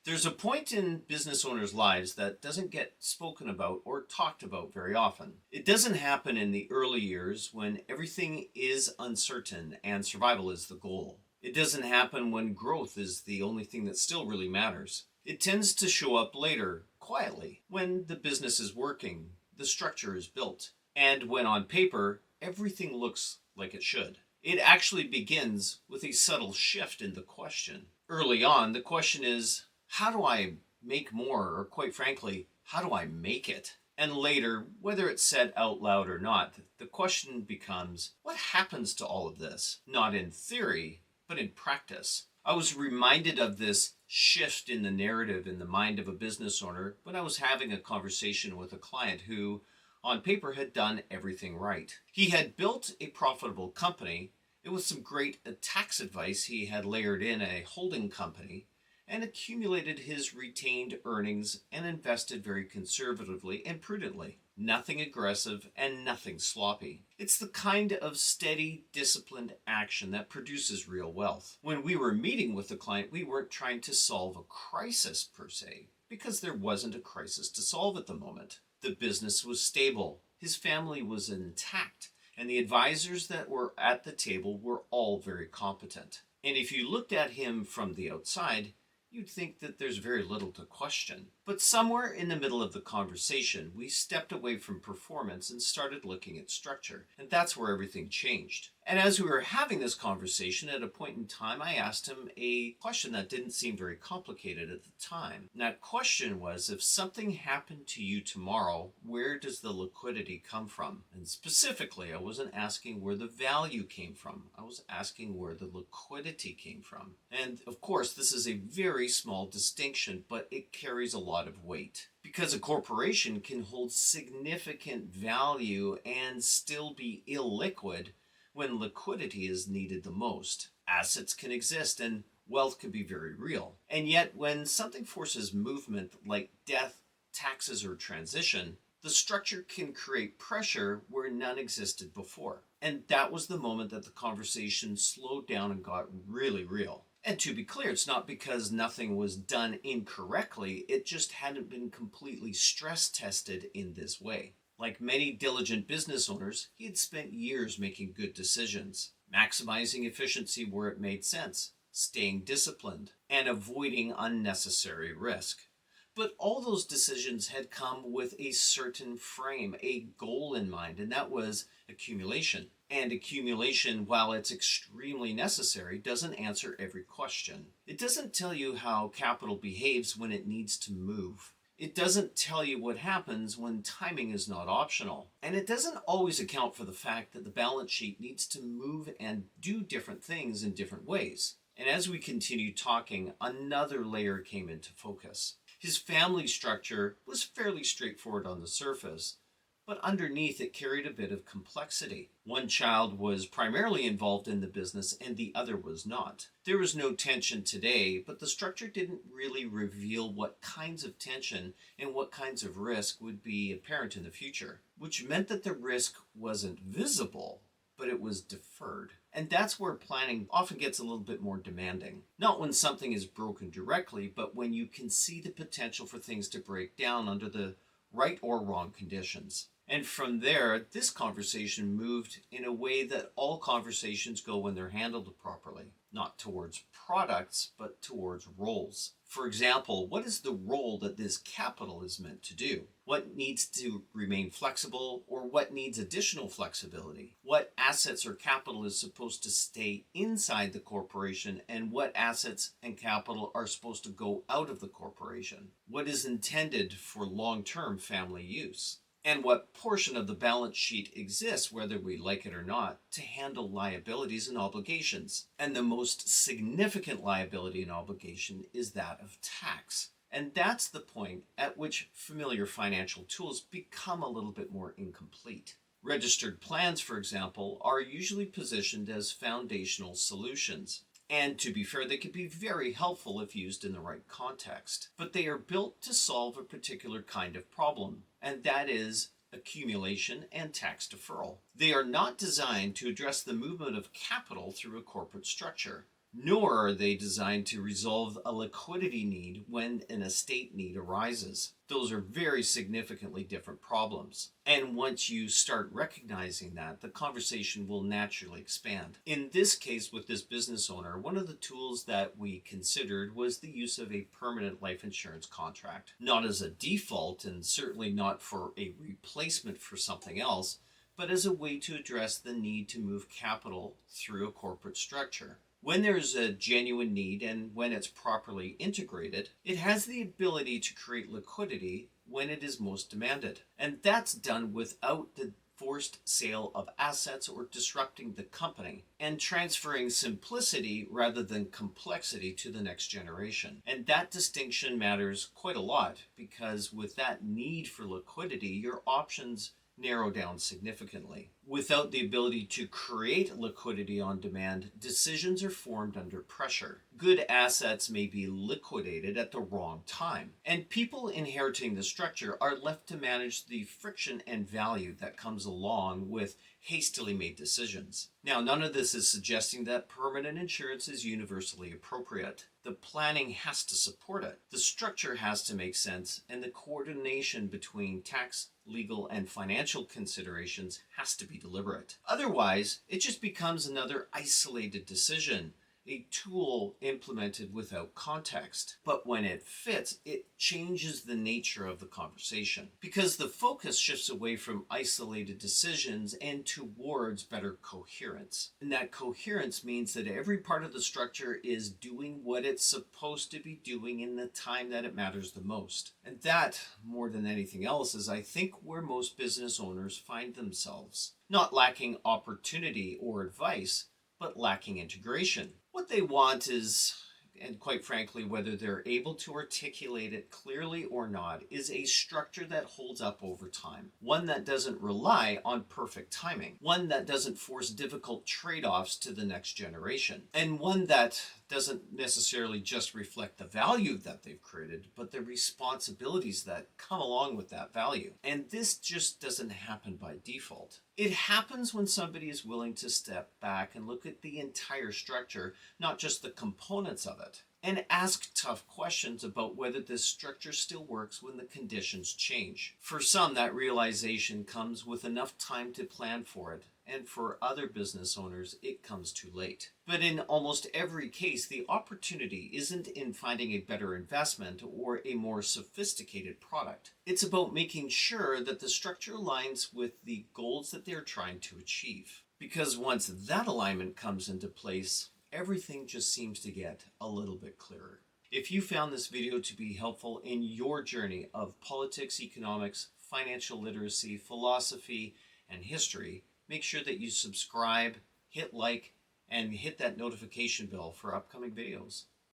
There's a point in business owners' lives that doesn't get spoken about or talked about very often. It doesn't happen in the early years when everything is uncertain and survival is the goal. It doesn't happen when growth is the only thing that still really matters. It tends to show up later, quietly, when the business is working, the structure is built, and when on paper, everything looks like it should. It actually begins with a subtle shift in the question. Early on, the question is, how do I make more? Or quite frankly, how do I make it? And later, whether it's said out loud or not, the question becomes, what happens to all of this? Not in theory, but in practice. I was reminded of this shift in the narrative in the mind of a business owner when I was having a conversation with a client who, on paper, had done everything right. He had built a profitable company, and with some great tax advice, he had layered in a holding company and accumulated his retained earnings and invested very conservatively and prudently. Nothing aggressive and nothing sloppy. It's the kind of steady, disciplined action that produces real wealth. When we were meeting with the client, we weren't trying to solve a crisis per se, because there wasn't a crisis to solve at the moment. The business was stable, his family was intact, and the advisors that were at the table were all very competent. And if you looked at him from the outside, you'd think that there's very little to question. But somewhere in the middle of the conversation, we stepped away from performance and started looking at structure. And that's where everything changed. And as we were having this conversation, at a point in time, I asked him a question that didn't seem very complicated at the time. And that question was, if something happened to you tomorrow, where does the liquidity come from? And specifically, I wasn't asking where the value came from. I was asking where the liquidity came from. And of course, this is a very small distinction, but it carries a lot of weight. Because a corporation can hold significant value and still be illiquid when liquidity is needed the most. Assets can exist and wealth can be very real. And yet, when something forces movement like death, taxes, or transition, the structure can create pressure where none existed before. And that was the moment that the conversation slowed down and got really real. And to be clear, it's not because nothing was done incorrectly, it just hadn't been completely stress tested in this way. Like many diligent business owners, he had spent years making good decisions, maximizing efficiency where it made sense, staying disciplined, and avoiding unnecessary risk. But all those decisions had come with a certain frame, a goal in mind, and that was accumulation. And accumulation, while it's extremely necessary, doesn't answer every question. It doesn't tell you how capital behaves when it needs to move. It doesn't tell you what happens when timing is not optional. And it doesn't always account for the fact that the balance sheet needs to move and do different things in different ways. And as we continued talking, another layer came into focus. His family structure was fairly straightforward on the surface, but underneath it carried a bit of complexity. One child was primarily involved in the business and the other was not. There was no tension today, but the structure didn't really reveal what kinds of tension and what kinds of risk would be apparent in the future, which meant that the risk wasn't visible, but it was deferred. And that's where planning often gets a little bit more demanding. Not when something is broken directly, but when you can see the potential for things to break down under the right or wrong conditions. And from there, this conversation moved in a way that all conversations go when they're handled properly. Not towards products, but towards roles. For example, what is the role that this capital is meant to do? What needs to remain flexible, or what needs additional flexibility? What assets or capital is supposed to stay inside the corporation, and what assets and capital are supposed to go out of the corporation? What is intended for long-term family use? And what portion of the balance sheet exists, whether we like it or not, to handle liabilities and obligations. And the most significant liability and obligation is that of tax. And that's the point at which familiar financial tools become a little bit more incomplete. Registered plans, for example, are usually positioned as foundational solutions. And to be fair, they can be very helpful if used in the right context. But they are built to solve a particular kind of problem, and that is accumulation and tax deferral. They are not designed to address the movement of capital through a corporate structure. nor are they designed to resolve a liquidity need when an estate need arises. Those are very significantly different problems. And once you start recognizing that, the conversation will naturally expand. In this case, with this business owner, one of the tools that we considered was the use of a permanent life insurance contract. Not as a default, and certainly not for a replacement for something else, but as a way to address the need to move capital through a corporate structure. When there's a genuine need and when it's properly integrated, it has the ability to create liquidity when it is most demanded. And that's done without the forced sale of assets or disrupting the company, and transferring simplicity rather than complexity to the next generation. And that distinction matters quite a lot, because with that need for liquidity, your options narrow down significantly. Without the ability to create liquidity on demand, decisions are formed under pressure. Good assets may be liquidated at the wrong time, and people inheriting the structure are left to manage the friction and value that comes along with hastily made decisions. Now, none of this is suggesting that permanent insurance is universally appropriate. The planning has to support it. The structure has to make sense, and the coordination between tax, legal, and financial considerations has to be deliberate. Otherwise, it just becomes another isolated decision, a tool implemented without context. But when it fits, it changes the nature of the conversation, because the focus shifts away from isolated decisions and towards better coherence. And that coherence means that every part of the structure is doing what it's supposed to be doing in the time that it matters the most. And that, more than anything else, is, I think, where most business owners find themselves. Not lacking opportunity or advice, but lacking integration. What they want is, and quite frankly, whether they're able to articulate it clearly or not, is a structure that holds up over time. One that doesn't rely on perfect timing. One that doesn't force difficult trade-offs to the next generation. And one that doesn't necessarily just reflect the value that they've created, but the responsibilities that come along with that value. And this just doesn't happen by default. It happens when somebody is willing to step back and look at the entire structure, not just the components of it, and ask tough questions about whether this structure still works when the conditions change. For some, that realization comes with enough time to plan for it, and for other business owners, it comes too late. But in almost every case, the opportunity isn't in finding a better investment or a more sophisticated product. It's about making sure that the structure aligns with the goals that they're trying to achieve. Because once that alignment comes into place, everything just seems to get a little bit clearer. If you found this video to be helpful in your journey of politics, economics, financial literacy, philosophy, and history, make sure that you subscribe, hit like, and hit that notification bell for upcoming videos.